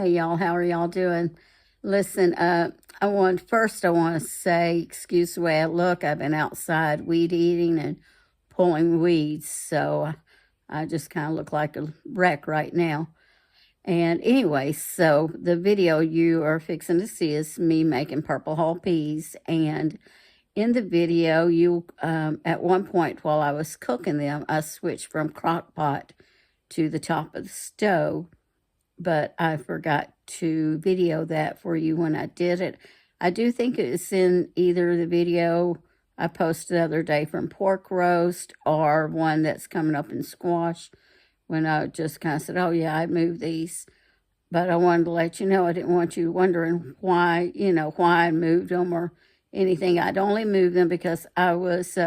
Hey y'all, how are y'all doing? Listen, I want to say, excuse the way I look. I've been outside weed eating and pulling weeds, so I just kind of look like a wreck right now. And anyway, so the video you are fixing to see is me making purple hull peas. And in the video, you at one point while I was cooking them, I switched from crock pot to the top of the stove, but I forgot to video that for you when I did it. I do think it's in either the video I posted the other day from pork roast or one that's coming up in squash, when I just kind of said, oh yeah, I moved these. But I wanted to let you know, I didn't want you wondering why, why I moved them or anything. I'd only moved them because I was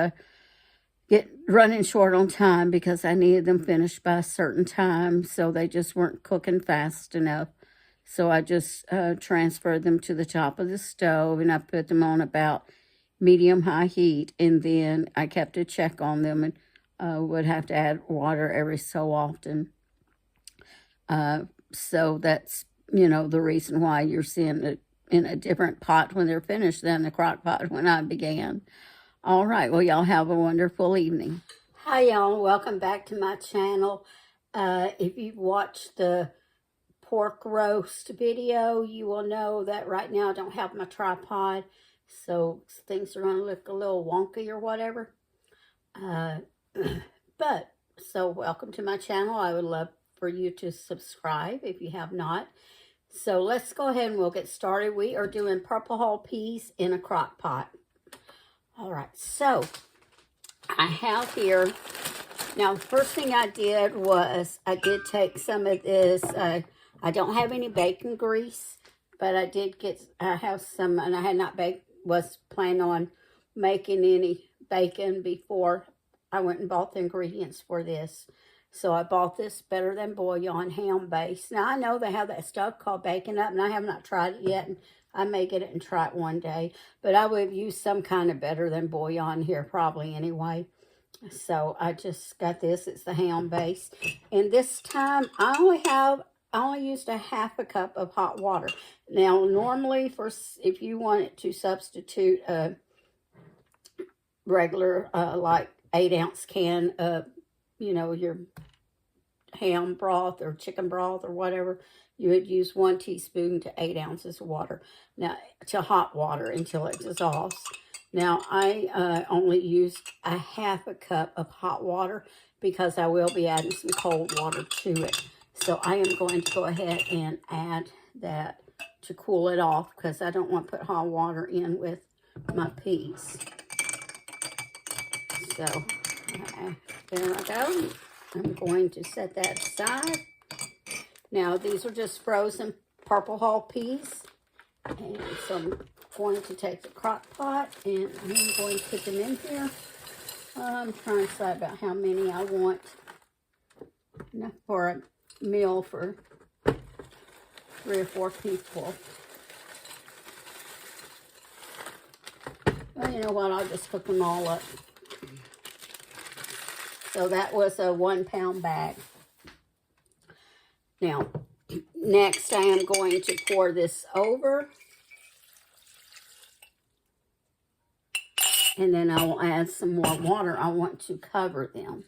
running short on time because I needed them finished by a certain time, so they just weren't cooking fast enough. So I just transferred them to the top of the stove, and I put them on about medium-high heat, and then I kept a check on them and would have to add water every so often. So that's, the reason why you're seeing it in a different pot when they're finished than the crock pot when I began. All right, well, y'all have a wonderful evening. Hi, y'all. Welcome back to my channel. If you've watched the pork roast video, you will know that right now I don't have my tripod, so things are going to look a little wonky or whatever. So welcome to my channel. I would love for you to subscribe if you have not. So let's go ahead and we'll get started. We are doing purple hull peas in a crock pot. All right, so I have here, now the first thing I did was I did take some of this, I don't have any bacon grease, but I have some, and I had not was planning on making any bacon before I went and bought the ingredients for this. So I bought this Better Than Bouillon ham base. Now I know they have that stuff called Bacon Up, and I have not tried it yet. I may get it and try it one day, but I would use some kind of Better Than Bouillon here probably anyway. So I just got this. It's the ham base. And this time I only used a half a cup of hot water. Now normally if you wanted to substitute a regular like 8-ounce can of, your ham broth or chicken broth or whatever, you would use 1 teaspoon to 8 ounces of water. Now, to hot water until it dissolves. Now, I only used a half a cup of hot water because I will be adding some cold water to it. So I am going to go ahead and add that to cool it off because I don't want to put hot water in with my peas. So, there I go. I'm going to set that aside. Now, these are just frozen purple hull peas. And so I'm going to take the crock pot and I'm going to put them in here. I'm trying to decide about how many I want. Enough for a meal for 3 or 4 people. Well, you know what? I'll just cook them all up. So that was a 1-pound bag. Now, next I am going to pour this over. And then I will add some more water. I want to cover them.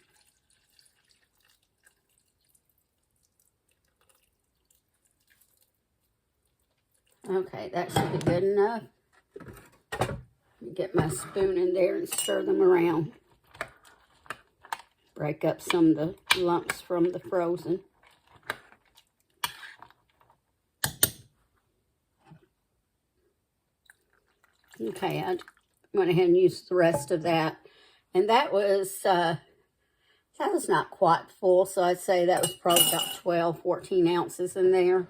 Okay, that should be good enough. Get my spoon in there and stir them around. Break up some of the lumps from the frozen. Okay, I went ahead and used the rest of that. And that was not quite full, so I'd say that was probably about 12, 14 ounces in there.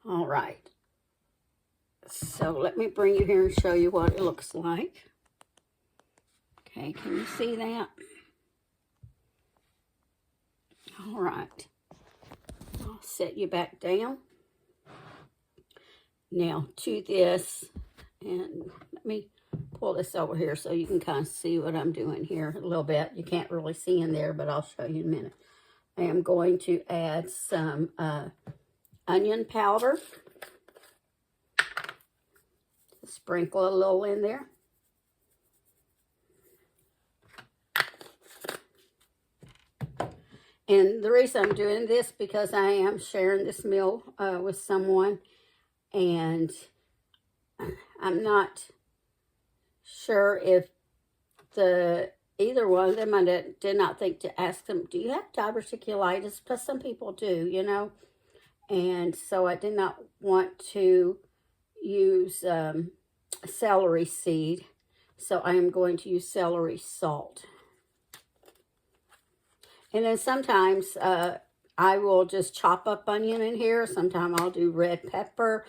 All right. So let me bring you here and show you what it looks like. Okay, can you see that? All right. I'll set you back down. Now to this, and let me pull this over here so you can kind of see what I'm doing here a little bit. You can't really see in there, but I'll show you in a minute. I am going to add some onion powder. Sprinkle a little in there. And the reason I'm doing this because I am sharing this meal with someone, and I'm not sure if either one of them, I did not think to ask them, do you have diverticulitis? Because some people do, you know. And so I did not want to use celery seed. So I am going to use celery salt. And then sometimes I will just chop up onion in here. Sometimes I'll do red pepper.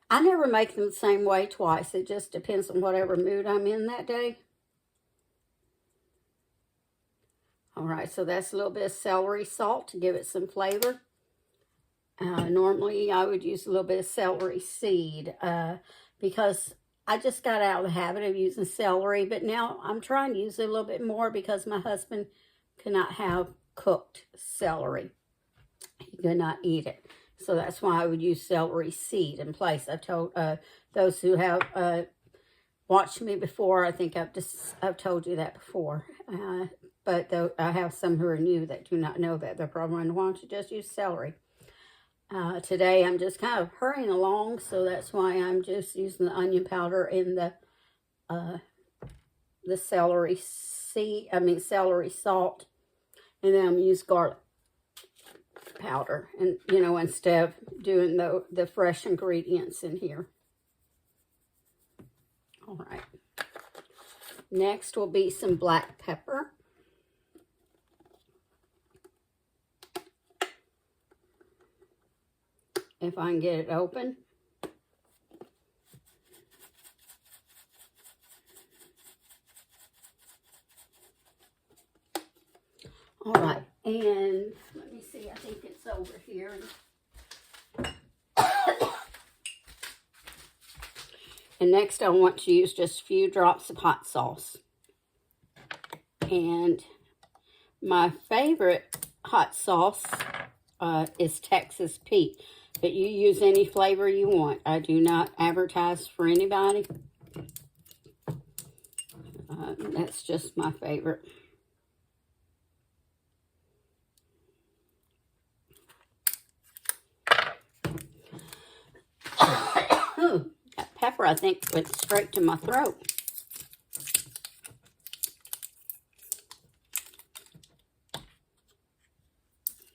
I never make them the same way twice. It just depends on whatever mood I'm in that day. All right, so that's a little bit of celery salt to give it some flavor. Normally I would use a little bit of celery seed because I just got out of the habit of using celery. But now I'm trying to use it a little bit more because my husband cannot have cooked celery. He could not eat it. So that's why I would use celery seed in place. I've told those who have watched me before, I think I've told you that before. But though I have some who are new that do not know that, they're probably wondering, why don't you just use celery? Today I'm just kind of hurrying along, so that's why I'm just using the onion powder and the celery salt, and then I'm gonna use garlic powder, and you know, instead of doing the fresh ingredients in here. All right, next will be some black pepper. If I can get it open. All right, and let me see, I think it's over here. And next I want to use just a few drops of hot sauce. And my favorite hot sauce is Texas Pete. But you use any flavor you want. I do not advertise for anybody. That's just my favorite. That pepper, I think, went straight to my throat.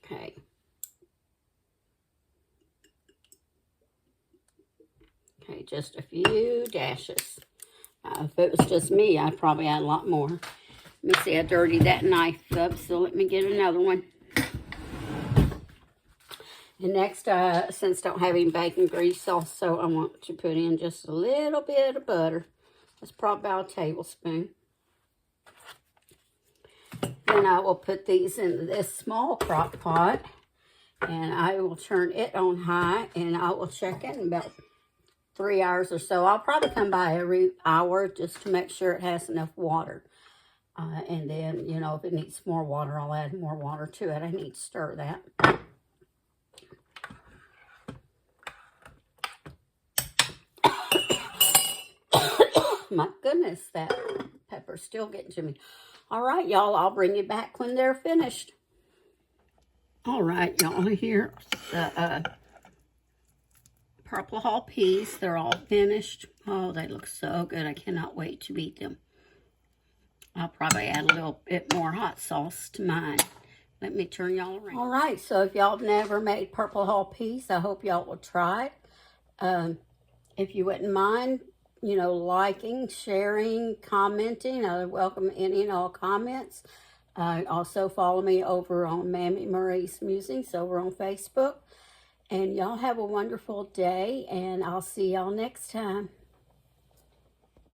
Okay. Okay, just a few dashes. If it was just me, I'd probably add a lot more. Let me see, I dirtied that knife up, so let me get another one. And next, since I don't have any bacon grease also, I want to put in just a little bit of butter. That's probably about a tablespoon. Then I will put these in this small crock pot, and I will turn it on high, and I will check it in about 3 hours or so. I'll probably come by every hour just to make sure it has enough water. And then, you know, if it needs more water, I'll add more water to it. I need to stir that. My goodness, that pepper's still getting to me. All right, y'all, I'll bring you back when they're finished. All right, y'all, here's the Purple Hull peas. They're all finished. Oh, they look so good. I cannot wait to eat them. I'll probably add a little bit more hot sauce to mine. Let me turn y'all around. All right, so if y'all have never made Purple Hull peas, I hope y'all will try it. If you wouldn't mind, you know, liking, sharing, commenting, I welcome any and all comments. Also follow me over on Mammy Marie's Musings over on Facebook. And y'all have a wonderful day, and I'll see y'all next time.